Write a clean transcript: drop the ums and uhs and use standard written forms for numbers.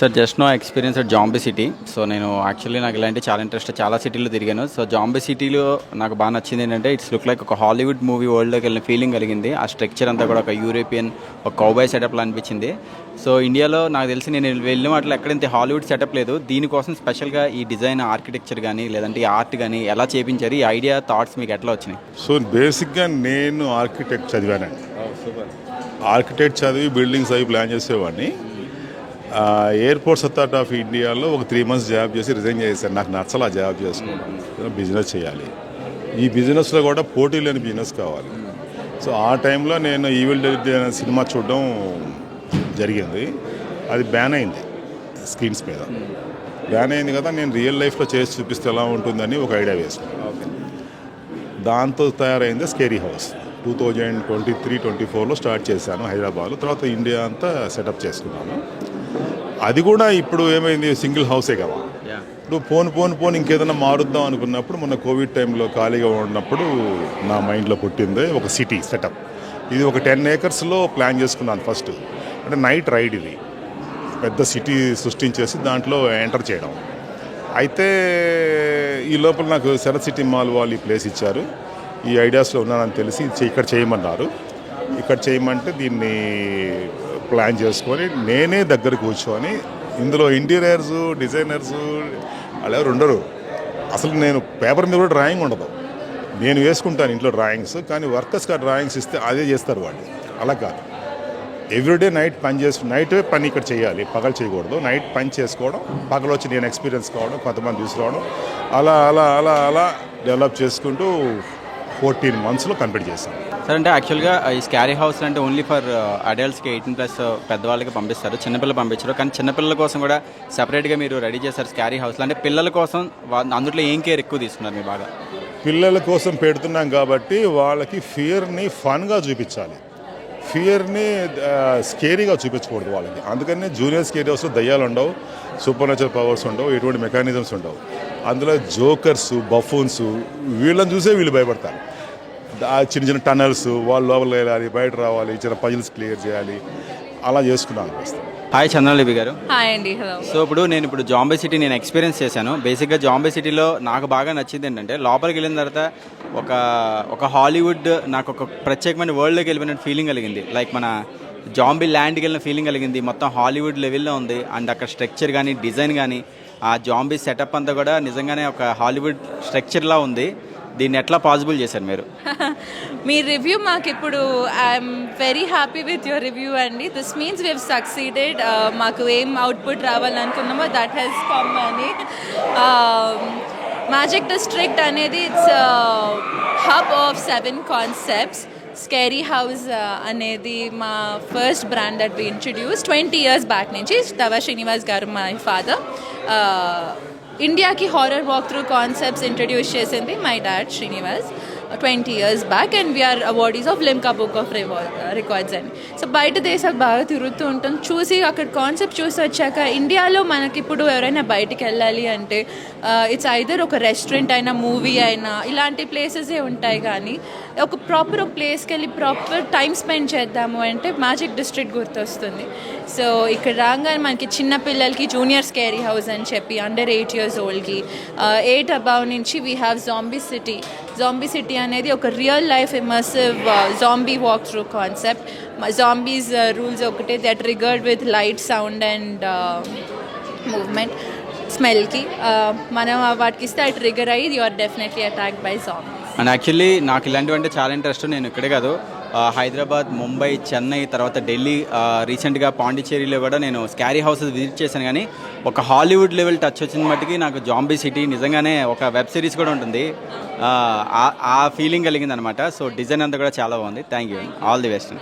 Sir just no experience at zombie city. So నేను actually నాకు ఇలాంటి చాలా ఇంట్రెస్ట్, చాలా సిటీలో తిరిగాను. సో జాంబీ సిటీలో నాకు బాగా నచ్చింది ఏంటంటే ఇట్స్ లుక్ లైక్ ఒక హాలీవుడ్ మూవీ వరల్డ్లోకి వెళ్ళిన ఫీలింగ్ కలిగింది. ఆ స్ట్రక్చర్ అంతా కూడా ఒక యూరోపియన్, ఒక కౌబాయ్ సెటప్లో అనిపించింది. సో ఇండియాలో నాకు తెలిసి నేను వెళ్ళిన వాటిలో ఎక్కడంత హాలీవుడ్ సెటప్ లేదు. దీనికోసం స్పెషల్గా ఈ డిజైన్, ఆర్కిటెక్చర్ కానీ లేదంటే ఈ ఆర్ట్ కానీ ఎలా చేపించారు, ఈ ఐడియా థాట్స్ మీకు ఎట్లా వచ్చినాయి? సో బేసిక్గా నేను ఆర్కిటెక్ట్ చదివానండి. ఆర్కిటెక్ట్ చదివి బిల్డింగ్స్ అవి ప్లాన్ చేసేవాడిని. ఎయిర్పోర్ట్స్ అథారిటీ ఆఫ్ ఇండియాలో ఒక 3 months జాబ్ చేసి రిజైన్ చేశాను. నాకు నచ్చలా జాబ్ చేసుకోవడం, బిజినెస్ చేయాలి. ఈ బిజినెస్లో కూడా పోటీ లేని బిజినెస్ కావాలి. సో ఆ టైంలో నేను ఈవిల్ డెడ్ సినిమా చూడడం జరిగింది. అది బ్యాన్ అయింది స్క్రీన్స్ మీద. బ్యాన్ అయింది కదా, నేను రియల్ లైఫ్లో చేసి చూపిస్తే ఎలా ఉంటుందని ఒక ఐడియా వేసుకున్నాను. దాంతో తయారైంది స్కేరీ హౌస్. 2023-24లో స్టార్ట్ చేశాను హైదరాబాద్లో. తర్వాత ఇండియా అంతా సెటప్ చేసుకున్నాను. అది కూడా ఇప్పుడు ఏమైంది, సింగిల్ హౌసే కదా. ఇప్పుడు పోన్ ఇంకేదైనా మారుద్దాం అనుకున్నప్పుడు మొన్న కోవిడ్ టైంలో ఖాళీగా ఉన్నప్పుడు నా మైండ్లో పుట్టింది ఒక సిటీ సెటప్. ఇది ఒక 10 acresలో ప్లాన్ చేసుకున్నాను ఫస్ట్. అంటే నైట్ రైడ్, ఇది పెద్ద సిటీ సృష్టించేసి దాంట్లో ఎంటర్ చేయడం. అయితే ఈ లోపల నాకు శరత్ సిటీ మాల్ వాళ్ళు ఈ ప్లేస్ ఇచ్చారు. ఈ ఐడియాస్లో ఉన్నానని తెలిసి ఇక్కడ చేయమన్నారు. ఇక్కడ చేయమంటే దీన్ని ప్లాన్ చేసుకొని నేనే దగ్గర కూర్చొని, ఇందులో ఇంటీరియర్స్, డిజైనర్స్ అలా ఉండరు. అసలు నేను పేపర్ మీద కూడా డ్రాయింగ్ ఉండదు. నేను వేసుకుంటాను ఇంట్లో డ్రాయింగ్స్, కానీ వర్కర్స్కి ఆ డ్రాయింగ్స్ ఇస్తే అదే చేస్తారు వాళ్ళు. అలా కాదు, ఎవ్రీడే నైట్ నైటే పని ఇక్కడ చేయాలి, పగలు చేయకూడదు. నైట్ పని చేసుకోవడం, పగలు వచ్చి నేను ఎక్స్పీరియన్స్ కావడం, కొంతమంది తీసుకురావడం, అలా అలా అలా అలా డెవలప్ చేసుకుంటూ 14 monthsలో కంప్లీట్ చేశాను. సార్ అంటే యాక్చువల్గా ఈ స్కారీ హౌస్ అంటే ఓన్లీ ఫర్ అడల్ట్స్కి 18+ పెద్దవాళ్ళకి పంపిస్తారు, చిన్నపిల్లలు పంపించారు. కానీ చిన్నపిల్లల కోసం కూడా సెపరేట్గా మీరు రెడీ చేశారు స్కారీ హౌస్లో. అంటే పిల్లల కోసం అందులో ఏం కేర్ ఎక్కువ తీసుకున్నారు మీరు? బాగా పిల్లల కోసం పెడుతున్నాం కాబట్టి వాళ్ళకి ఫియర్ని ఫన్గా చూపించాలి, ఫియర్ని స్కేరీగా చూపించకూడదు వాళ్ళకి. అందుకని జూనియర్ స్కేరీ హౌస్లో దయ్యాలు ఉండవు, సూపర్ న్యాచురల్ పవర్స్ ఉండవు, ఎటువంటి మెకానిజమ్స్ ఉండవు. అందులో జోకర్స్, బఫూన్స్ వీళ్ళని చూసే వీళ్ళు భయపడతారు. చిన్న చిన్న టనల్స్, వాళ్ళు లోపల వెళ్ళాలి, బయట రావాలి, చిన్న పజిల్స్ క్లియర్ చేయాలి, అలా చేసుకున్నాను. హాయ్ చంద్రలిపి గారు. హాయ్ అండి. హలో. సో ఇప్పుడు జాంబీ సిటీ నేను ఎక్స్పీరియన్స్ చేశాను. బేసిక్గా జాంబీ సిటీలో నాకు బాగా నచ్చింది ఏంటంటే లోపలికి వెళ్ళిన తర్వాత ఒక హాలీవుడ్, నాకు ఒక ప్రత్యేకమైన వరల్డ్లోకి వెళ్ళిపోయిన ఫీలింగ్ కలిగింది. లైక్ మన జాంబీ ల్యాండ్కి వెళ్ళిన ఫీలింగ్ కలిగింది. మొత్తం హాలీవుడ్ లెవెల్లో ఉంది. అండ్ అక్కడ స్ట్రక్చర్ కానీ, డిజైన్ కానీ, ఆ జాంబీ సెటప్ అంతా కూడా నిజంగానే ఒక హాలీవుడ్ స్ట్రక్చర్లా ఉంది. దీన్ని ఎట్లా పాసిబుల్ చేశారు మీరు? మీ రివ్యూ మాకు ఇప్పుడు I'm very happy with your review అండి. This means we have succeeded. మాకు ఏం అవుట్పుట్ రావాలనుకున్నామో దట్ హెస్ కమ్ అని. మ్యాజిక్ డిస్ట్రిక్ట్ అనేది it's hub of 7 concepts. Scary house అనేది మా first brand that we introduce 20 years back నుంచి. తవ శ్రీనివాస్ గారు మై ఫాదర్ ఇండియాకి horror walk through concepts introduce చేసింది my dad Srinivas 20 years back. And we are awardees of Limca book of records అని. So బయట దేశాలు బాగా తిరుగుతూ ఉంటాం, చూసి అక్కడ కాన్సెప్ట్ చూసి వచ్చాక ఇండియాలో మనకి ఇప్పుడు ఎవరైనా బయటికి వెళ్ళాలి అంటే ఇట్స్ ఐదర్ ఒక రెస్టారెంట్ అయినా, మూవీ అయినా, ఇలాంటి ప్లేసెసే ఉంటాయి. కానీ ఒక ప్లేస్కి వెళ్ళి ప్రాపర్ టైం స్పెండ్ చేద్దాము అంటే మ్యాజిక్ డిస్ట్రిక్ట్ గుర్తొస్తుంది. సో ఇక్కడ రాగానే మనకి చిన్నపిల్లలకి జూనియర్ స్కేరీ హౌస్ అని చెప్పి under 8 years oldకి 8 above నుంచి వీ హ్యావ్ జాంబీ సిటీ అనేది ఒక real life immersive zombie walk through concept. Zombies rules ఒకటే, they are triggered with light, sound and movement, స్మెల్కి. మనం వాటికి ఇస్తే అది ట్రిగర్ అయ్యి you are definitely attacked by zombies. And actually నాకు ఇలాంటివి అంటే చాలా ఇంట్రెస్ట్. నేను ఇక్కడే కాదు, హైదరాబాద్, ముంబై, చెన్నై, తర్వాత ఢిల్లీ, రీసెంట్గా పాండిచ్చేరిలో కూడా నేను స్కారీ హౌసెస్ విజిట్ చేశాను. కానీ ఒక హాలీవుడ్ లెవెల్ టచ్ వచ్చిన మట్టుకి నాకు జాంబీ సిటీ నిజంగానే ఒక వెబ్ సిరీస్ కూడా ఉంటుంది, ఆ ఫీలింగ్ కలిగింది అనమాట. సో డిజైన్ అంతా కూడా చాలా బాగుంది. Thank you, all the best.